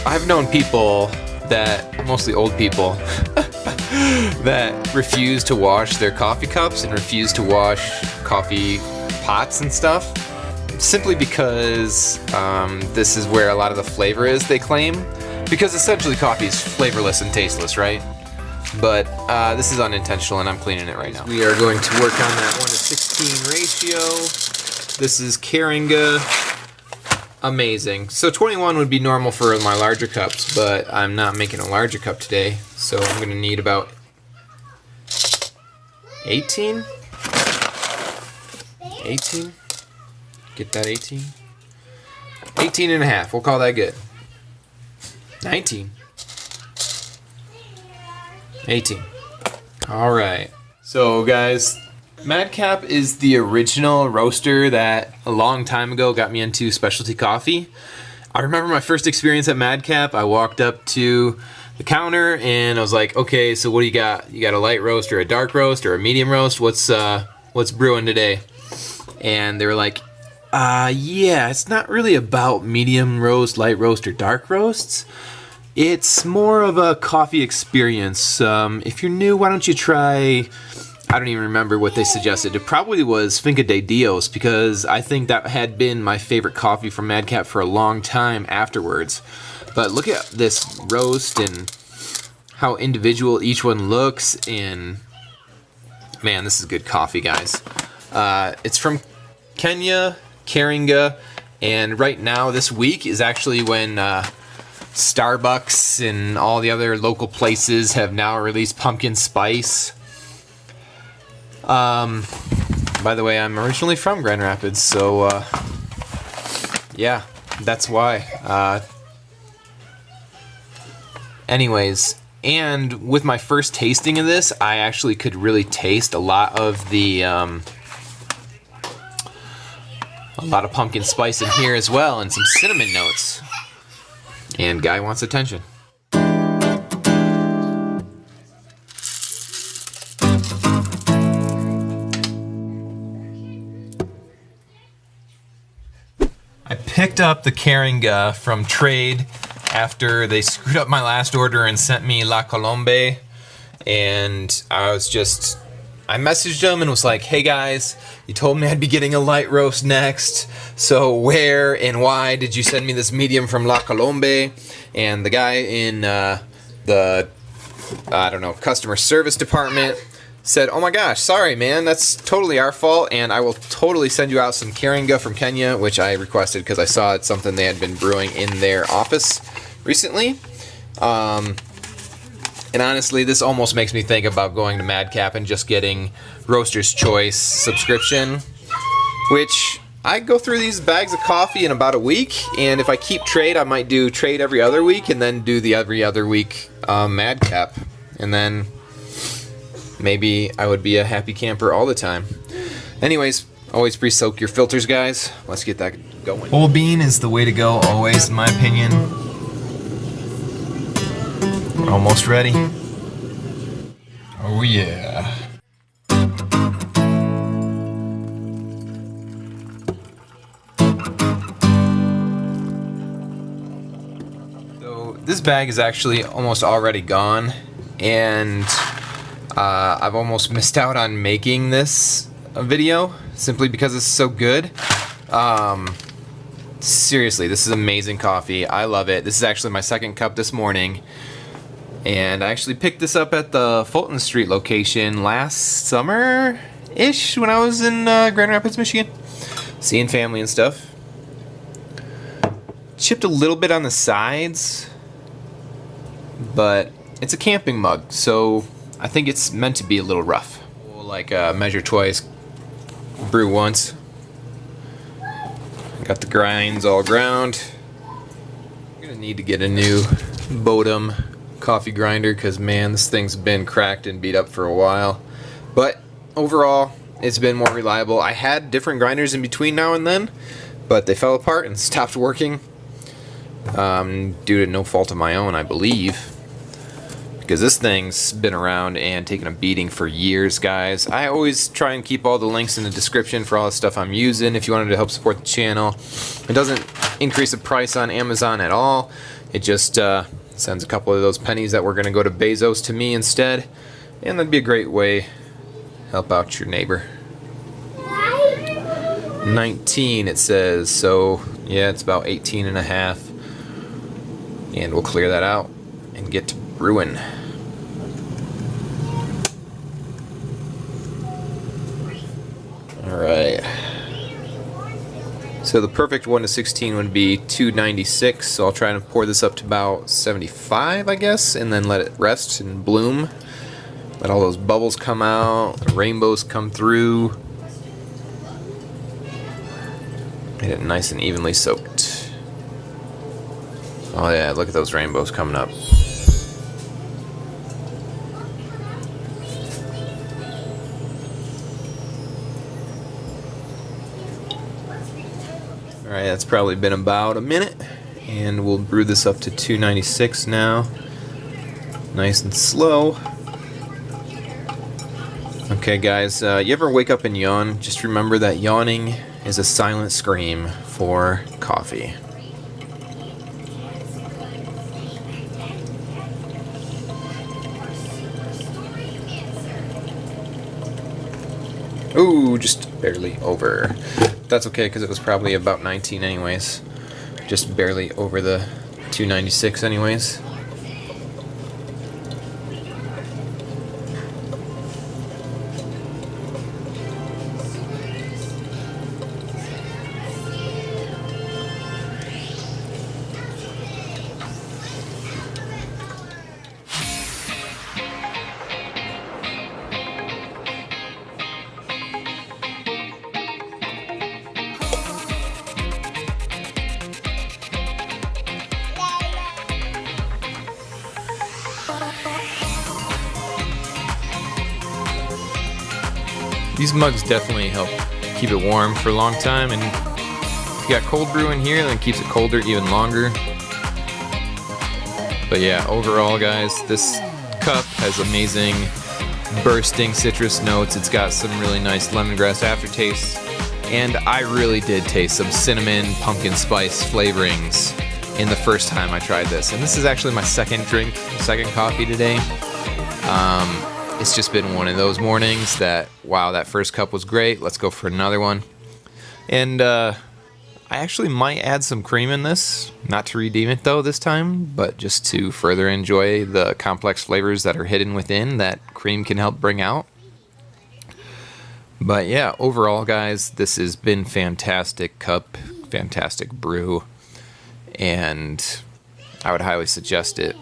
I've known people that, mostly old people, that refuse to wash their coffee cups and refuse to wash coffee pots and stuff, simply because this is where a lot of the flavor is, they claim. Because essentially coffee is flavorless and tasteless, right? But this is unintentional and I'm cleaning it right now. We are going to work on that 1:16 ratio. This is Karinga. Amazing. So 21 would be normal for my larger cups, but I'm not making a larger cup today. So I'm going to need about 18? 18? Get that 18? 18 and a half. We'll call that good. 19. 18. Alright. So guys, Madcap is the original roaster that a long time ago got me into specialty coffee. I remember my first experience at Madcap. I walked up to the counter and I was like, okay, so what do you got? You got a light roast or a dark roast or a medium roast? What's brewing today? And they were like, yeah, it's not really about medium roast, light roast, or dark roasts. It's more of a coffee experience. If you're new, why don't you try... I don't even remember what they suggested. It probably was Finca de Dios, because I think that had been my favorite coffee from Madcap for a long time afterwards. But look at this roast and how individual each one looks, and man, this is good coffee, guys. It's from Kenya, Karinga, and right now, this week, is actually when Starbucks and all the other local places have now released pumpkin spice. By the way, I'm originally from Grand Rapids, so, yeah, that's why. Anyways, and with my first tasting of this, I actually could really taste a lot of the, a lot of pumpkin spice in here as well, and some cinnamon notes. And Guy wants attention. I picked up the Karinga from Trade after they screwed up my last order and sent me La Colombe, and I messaged them and was like, hey guys, you told me I'd be getting a light roast next, so where and why did you send me this medium from La Colombe? And the guy in the, I don't know, customer service department said, oh my gosh, sorry man, that's totally our fault, and I will totally send you out some Karinga from Kenya, which I requested because I saw it's something they had been brewing in their office recently. And honestly, this almost makes me think about going to Madcap and just getting Roaster's Choice subscription, which I go through these bags of coffee in about a week, and if I keep Trade, I might do Trade every other week and then do the every other week Madcap, and then maybe I would be a happy camper all the time. Anyways, always pre-soak your filters, guys. Let's get that going. Whole bean is the way to go always, in my opinion. We're almost ready. Oh yeah. So this bag is actually almost already gone, and I've almost missed out on making this video simply because it's so good. Seriously, this is amazing coffee. I love it. This is actually my second cup this morning, and I actually picked this up at the Fulton Street location last summer-ish when I was in Grand Rapids, Michigan, seeing family and stuff. Chipped a little bit on the sides, but it's a camping mug, so I think it's meant to be a little rough. Like measure twice, brew once. Got the grinds all ground. I'm gonna need to get a new Bodum coffee grinder because man, this thing's been cracked and beat up for a while. But overall, it's been more reliable. I had different grinders in between now and then, but they fell apart and stopped working due to no fault of my own, I believe. Because this thing's been around and taken a beating for years, guys. I always try and keep all the links in the description for all the stuff I'm using if you wanted to help support the channel. It doesn't increase the price on Amazon at all. It just sends a couple of those pennies that were going to go to Bezos to me instead, and that'd be a great way to help out your neighbor. 19 it says, so yeah, it's about 18 and a half, and we'll clear that out and get to brewing. Alright, so the perfect 1 to 16 would be 296, so I'll try and pour this up to about 75, I guess, and then let it rest and bloom. Let all those bubbles come out, the rainbows come through. Get it nice and evenly soaked. Oh yeah, look at those rainbows coming up. Alright, that's probably been about a minute, and we'll brew this up to 296 now. Nice and slow. Okay guys, you ever wake up and yawn? Just remember that yawning is a silent scream for coffee. Ooh, just barely over. That's okay, because it was probably about 19 anyways. Just barely over the 296 anyways. These mugs definitely help keep it warm for a long time, and if you got cold brew in here, then it keeps it colder even longer. But yeah, overall guys, this cup has amazing bursting citrus notes. It's got some really nice lemongrass aftertaste, and I really did taste some cinnamon, pumpkin spice flavorings in the first time I tried this. And this is actually my second coffee today. It's just been one of those mornings that, wow, that first cup was great, let's go for another one. And I actually might add some cream in this, not to redeem it though this time, but just to further enjoy the complex flavors that are hidden within that cream can help bring out. But yeah, overall guys, this has been fantastic cup, fantastic brew, and I would highly suggest it.